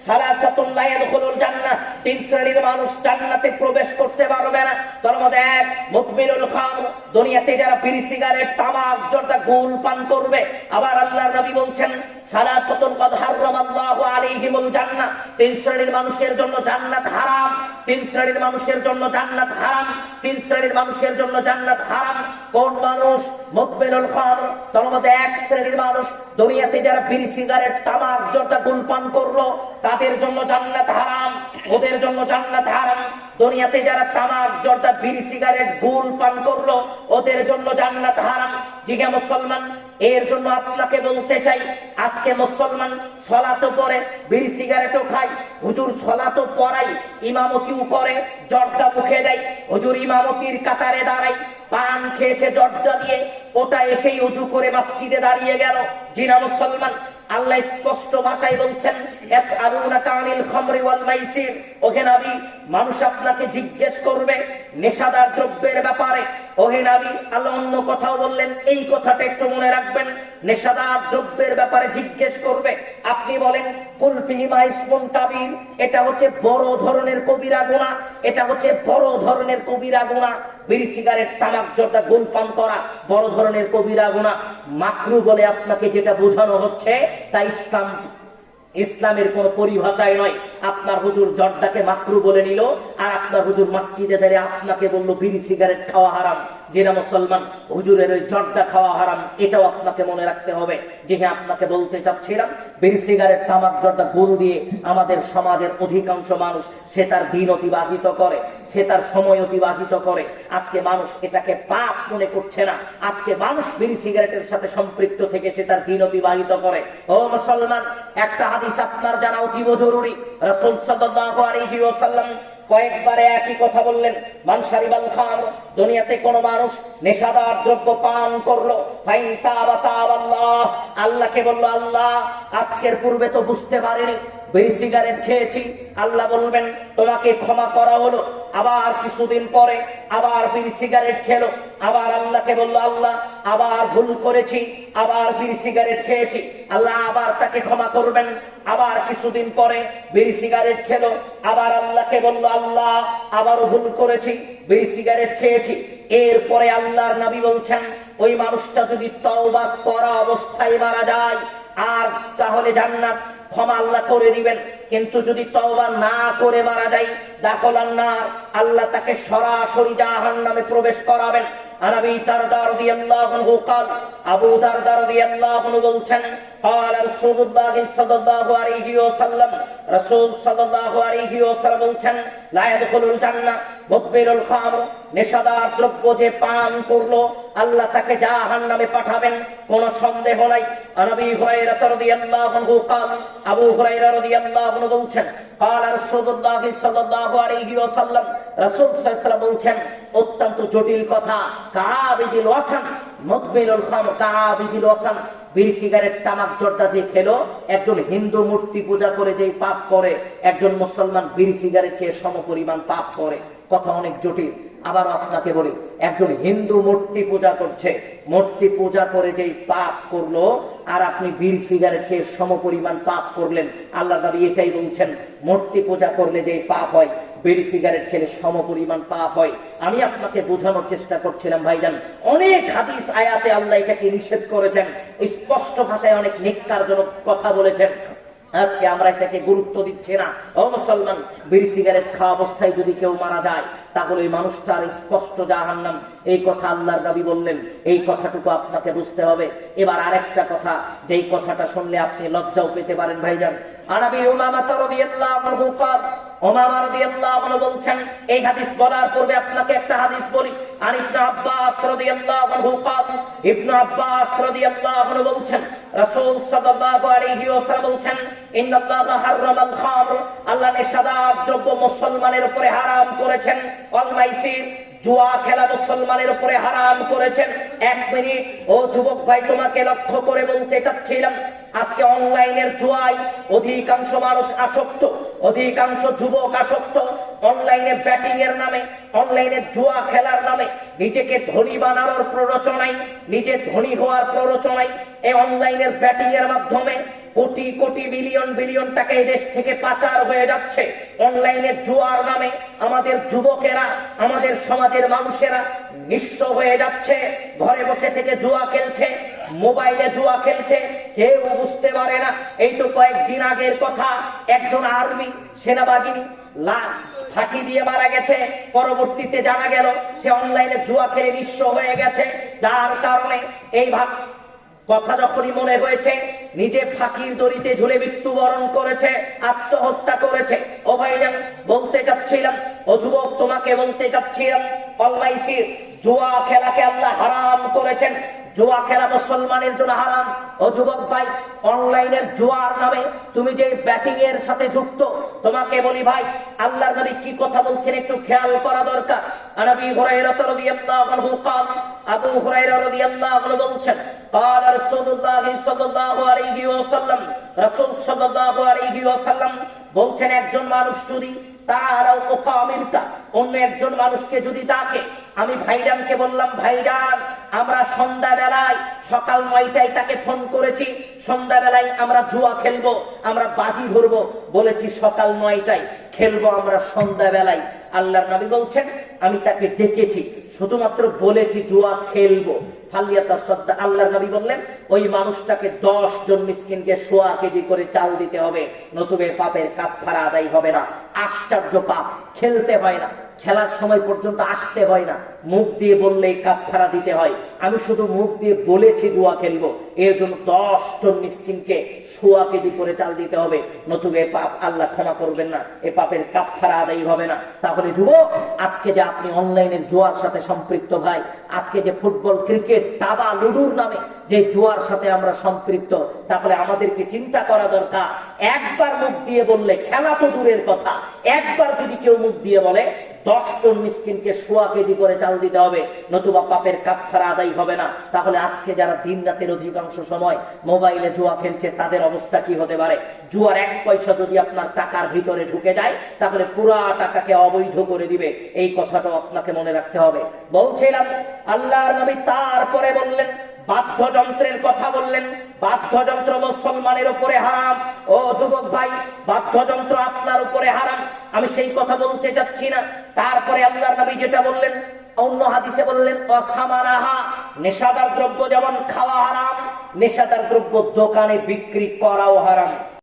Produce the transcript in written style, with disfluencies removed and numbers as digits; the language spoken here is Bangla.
সালাসাতুন লা ইয়াদখুলুল জান্নাহ, তিন শ্রেণীর মানুষ জান্নাতে প্রবেশ করতে পারবে না। তার মধ্যে এক, মুদমিনুল খামর, দুনিয়াতে যারা বিড়ি সিগারেট তামাক জর্দা গুল পান করবে। আবার আল্লাহর নবী বলছেন সালাসাতুন ক্বাদ হারামাল্লাহু আলাইহিমুল জান্নাহ, তিন শ্রেণীর মানুষের জন্য জান্নাত হারাম, তিন শ্রেণীর মানুষের জন্য জান্নাত হারাম, তিন শ্রেণীর মানুষের জন্য জান্নাত হারাম। কোন মানুষ? মুদমিনুল খামর, তার মধ্যে এক শ্রেণীর মানুষ দুনিয়াতে যারা বিড়ি সিগারেট তামাক জর্দা গুল পান করলো তাদের জন্য জান্নাত হারাম, ওদের জন্য জান্নাত হারাম। দুনিয়াতে যারা তামাক জর্দা বিড়ি সিগারেট গুল পান করলো ওদের জন্য জান্নাত হারাম। জিজ্ঞা মুসলমান, এর জন্য আপনাকে বলতে চাই, আজকে মুসলমান সলাতও পড়ে বিড়ি সিগারেটও খায়, হুজুর সলাতও পড়াই, ইমামতিও করে, জর্দা মুখে দেয়, হুজুর ইমামতির কাতারে দাঁড়াই, পান খেয়েছে জর্দা দিয়ে, ওটা এসেই উজু করে মসজিদে দাঁড়িয়ে গেল। জিনা মুসলমান, আল্লাহ স্পষ্ট ভাষায় বলছেন ইয়াসআলুনাকা আনিল খামরি ওয়াল মাইসির, ওহে নবী মানুষ আপনাকে জিজ্ঞেস করবে নেশাদার দ্রব্যের ব্যাপারে। ওহে নবী, আল্লাহ অন্য কথাও বললেন, এই কথাটা একটু মনে রাখবেন, নেশাদার দ্রব্যের ব্যাপারে জিজ্ঞেস করবে। আপনি বলেন কুল ফিহিমা ইসমুন কাবীর, এটা হচ্ছে বড় ধরনের কবিরা গুনাহ, এটা হচ্ছে বড় ধরনের কবিরা গুনাহ। বিড়ি সিগারেট তামাক জর্দা গুল পান করা বড় ধরনের কবিরা গুনাহ। মাকরু বলে আপনাকে যেটা বোঝানো হচ্ছে তা ইসলামের কোন পরিভাষায় নয়। আপনার হুজুর জর্দাকে মাকরু বলে নিল, আর আপনার হুজুর মসজিদে দাঁড়িয়ে আপনাকে বলল বিড়ি সিগারেট খাওয়া হারাম। যেটা মুসলমান, হুজুরের ওই জর্দা খাওয়া হারাম, এটাও আপনাকে মনে রাখতে হবে। যে হ্যাঁ, আপনাকে বলতে চাচ্ছিলাম বিড়ি সিগারেট তামাক জর্দা গুল দিয়ে আমাদের সমাজের অধিকাংশ মানুষ সে তার দিন অতিবাহিত করে, সে তার সময় অতিবাহিত করে। আজকে মানুষ এটাকে পাপ মনে করছে না, আজকে মানুষ বিড়ি সিগারেটের সাথে সম্পৃক্ত থেকে সে তার দিন অতিবাহিত করে। ও মুসলমান, একটা হাদিস আপনার জানা অতীব জরুরি। রাসূল সাল্লাল্লাহু আলাইহি ওয়াসাল্লাম কয়েকবারে একই কথা বললেন, মান শারিবাল খামর, দুনিয়াতে কোন মানুষ নেশাদার দ্রব্য পান করলো, ফাইন তাবা তাবাল্লাহ, আল্লাহকে বলল আল্লাহ আজকের পূর্বে তো বুঝতে পারিনি বিড়ি সিগারেট খেয়েছি, আল্লাহ বলবেন তোমাকে ক্ষমা করা হলো। আবার কিছুদিন পরে আবার বিড়ি সিগারেট খেলো, আবার আল্লাহকে বলল আল্লাহ আবার ভুল করেছি, আবার বিড়ি সিগারেট খেয়েছি, আল্লাহ আবার তাকে ক্ষমা করবেন। আবার কিছুদিন পরে বিড়ি সিগারেট খেলো, আবার আল্লাহকে বলল আল্লাহ আবারও ভুল করেছি, বিড়ি সিগারেট খেয়েছি। এরপরে আল্লাহর নবী বলছেন ওই মানুষটা যদি তওবা করা অবস্থায় মারা যায় আর তাহলে জান্নাত ক্ষমা আল্লাহ করে দিবেন। কিন্তু যদি তওবা না করে মারা যায় দাখলান নার, আল্লাহ তাকে সরাসরি জাহান্নামে প্রবেশ করাবেন। আবু দারদা রাদিয়াল্লাহু আনহু قال, আবু দারদা রাদিয়াল্লাহু আনহু বলছেন قال রাসূলুল্লাহ সাল্লাল্লাহু আলাইহি ওয়াসাল্লাম, রাসূল সাল্লাল্লাহু আলাইহি ওয়াসাল্লাম বলছেন লা ইয়াদখুলুল জান্নাহ মুদমিনুল খামর, নেশাদার দ্রব্য যে পান করলো আল্লাহ তাকে জাহান্নামে পাঠাবেন, কোনো সন্দেহ নাই। আবু হুরায়রা রাদিয়াল্লাহু আনহু قال, আবু হুরায়রা রাদিয়াল্লাহু আনহু বলছেন قال রাসূলুল্লাহ সাল্লাল্লাহু আলাইহি ওয়াসাল্লাম, রাসূল সাল্লাল্লাহু আলাইহি ওয়াসাল্লাম বলছেন অত্যন্ত জটিল কথা, কাবিদিল ওয়াসান মুদমিনুল খামর কাবিদিল ওয়াসান, বিড়ি সিগারেট তামাক জর্দা যে খেলো একজন হিন্দু মূর্তি পূজা করে যে পাপ করে, একজন মুসলমান বিড়ি সিগারেট খেয়ে সমপরিমাণ পাপ করে। কথা অনেক জটিল। আবার আপনাকে বলি, একজন হিন্দু মূর্তি পূজা করছে, মূর্তি পূজা করে যেই পাপ করলো আর আপনি বিড়ি সিগারেট খেয়ে সমপরিমাণ পাপ করলেন। আল্লাহ নবী এটাই বলছেন, মূর্তি পূজা করলে যেই পাপ হয় বিড়ি সিগারেট খেলে সমপরিমাণ পাপ হয়। আমি আপনাকে বোঝানোর চেষ্টা করছিলাম ভাইজান, অনেক হাদিস আয়াতে আল্লাহ এটাকে নিষেধ করেছেন, স্পষ্ট ভাষায় অনেক নেককারজনক কথা বলেছেন। আজকে আমরা এটাকে গুরুত্ব দিচ্ছি না। ও মুসলমান, বিড়ি সিগারেট খাওয়া অবস্থায় যদি কেউ মারা যায় তাহলে ওই মানুষটার স্পষ্ট জাহান্নাম, এই কথা আল্লাহর নবী বললেন। এই কথাটুকু আপনাকে বুঝতে হবে। এবার আরেকটা কথা, যেই কথাটা শুনলে আপনি লজ্জাও পেতে পারেন ভাইজান। আনাবি উমামা রাদিয়াল্লাহু আনহু قال, উমামা রাদিয়াল্লাহু আনহু বলছেন, এই হাদিস বলার পূর্বে আপনাকে একটা হাদিস বলি। আর ইবনে আব্বাস রাদিয়াল্লাহু আনহু قال, ইবনে আব্বাস রাদিয়াল্লাহু আনহু বলছেন রাসূল সাল্লাল্লাহু আলাইহি ওয়াসাল্লাম বলছেন ইন্নাল্লাহা হারামাল খামর, আল্লাহ নেশাদার দ্রব্য মুসলমানের উপরে হারাম করেছেন। ওয়াল মাইসির, জুয়া খেলা মুসলমানের উপরে হারাম করেছেন। এক মিনিট, ও যুবক ভাই তোমাকে লক্ষ্য করে বলতে চাচ্ছিলাম, আজকে অনলাইনের জুয়ায় অধিকাংশ মানুষ আসক্ত, অধিকাংশ যুবক আসক্ত। অনলাইনে ব্যাটিং এর নামে, অনলাইনে জুয়া খেলার নামে নিজেকে ধনী বানানোর প্ররোচনায়, নিজে ধনী হওয়ার প্ররোচনায় এই অনলাইনের ব্যাটিং এর মাধ্যমে কোটি কোটি বিলিয়ন বিলিয়ন টাকা এই দেশ থেকে পাচার হয়ে যাচ্ছে অনলাইনে জুয়ার নামে। আমাদের যুবকেরা, আমাদের সমাজের মানুষেরা নিঃস্ব হয়ে যাচ্ছে, ঘরে বসে থেকে জুয়া খেলছে, মোবাইলে জুয়া খেলছে, কেউ বুঝতে পারে না। এই তো কয়েকদিন আগের কথা, একজন আর্মি সেনাবাহিনী ফাঁসি দিয়ে মারা গেছে, পরবর্তীতে জানা গেল সে অনলাইনে জুয়া খেলে নিঃস্ব হয়ে গেছে। যার কারণে এই কথা যখনই মনে হয়েছে, নিজে ফাঁসির দড়িতে ঝুলে মৃত্যুবরণ করেছে, আত্মহত্যা করেছে। ও ভাইজান, বলতে চাচ্ছিলাম, ও যুবক তোমাকে বলতে চাচ্ছিলাম, অলমাইসির জুয়া খেলাকে আল্লাহ হারাম করেছেন। জুয়া খেলা মুসলমানের জন্য হারাম। ও যুবক ভাই, অনলাইনের জুয়ার নামে তুমি যে ব্যাটিং এর সাথে যুক্ত, তোমাকে বলি ভাই, আল্লাহর নবী কি কথা বলছেন একটু খেয়াল করা দরকার। আবু হুরায়রা রাদিয়াল্লাহু আনহু قال, আবু হুরায়রা রাদিয়াল্লাহু আনহু বলছেন, قال রাসূলুল্লাহ সাল্লাল্লাহু আলাইহি ওয়াসাল্লাম, রাসূল সাল্লাল্লাহু আলাইহি ওয়াসাল্লাম বলছেন, একজন মানুষ যদি তারাও ওকামিলতা, অন্য একজন মানুষকে যদি ডাকে, আমি ভাইজানকে বললাম, ভাইজান আমরা সন্ধ্যাবেলায় সকাল 9টায় তাকে ফোন করেছি, সন্ধ্যাবেলায় আমরা জুয়া খেলবো, আমরা বাজি ধরবো, বলেছি সকাল 9টায় খেলবো আমরা সন্ধ্যাবেলায়। আল্লাহর নবী বলছেন, আমি তাকে ডেকেছি, শুধুমাত্র বলেছি জুয়া খেলবো। আল্লাহর নবী বললেন, ওই মানুষটাকে 10 জন মিসকিনকে 1.25 কেজি করে চাল দিতে হবে, নতুবা পাপের কাফারা আদায় হবে না। আশ্চর্য পাপ, খেলতে হয় না, খেলার সময় পর্যন্ত আসতে হয় না, মুখ দিয়ে বললেই কাফারা দিতে হয়। আমি শুধু মুখ দিয়ে বলেছি জুয়া খেলবো, এর জন্য 10 জন মিসকিনকে 1.25 কেজি করে চাল দিতে হবে, নতুবা এ পাপ আল্লাহ ক্ষমা করবেন না, এ পাপের কাফারা আদায় হবে না। তাহলে যুবক, আজকে যে আপনি অনলাইনের জুয়ার সাথে সম্পৃক্ত ভাই, আজকে যে ফুটবল, ক্রিকেট, দাবা, লুডুর নামে যে জুয়ার সাথে আমরা সম্পৃক্ত, তাহলে আমাদেরকে চিন্তা করা দরকার। একবার মুখ দিয়ে বললে, খেলা তো দূরের কথা, একবার যদি কেউ মুখ দিয়ে বলে 10 জন মিসকিনকে 1.25 কেজি করে চাল দিতে হবে, নতুবা পাপের কাফারা আদায় হবে না। তাহলে আজকে যারা দিন রাতের অধিকাংশ সময় মোবাইলে জুয়া খেলছে, তাদের অবস্থা কি হতে পারে? জুয়ার 1 পয়সা যদি আপনার টাকার ভিতরে ঢুকে যায়, তাহলে পুরা টাকাকে অবৈধ করে দিবে। এই কথাটাও আপনাকে মনে রাখতে হবে। বলছিলাম, আল্লাহর নবী তারপরে বললেন, বাদ্যযন্ত্রের কথা বললেন, বাদ্যযন্ত্র মুসলমানের উপরে হারাম। ও যুবক ভাই, বাদ্যযন্ত্র আপনার উপরে হারাম, আমি সেই কথা বলতে যাচ্ছি না। তারপরে আল্লাহর নবী যেটা বললেন, অন্য হাদিসে বললেন, অসামানাহা, নেশাদার দ্রব্য যেমন খাওয়া হারাম, নেশাদার দ্রব্য দোকানে বিক্রি করাও হারাম।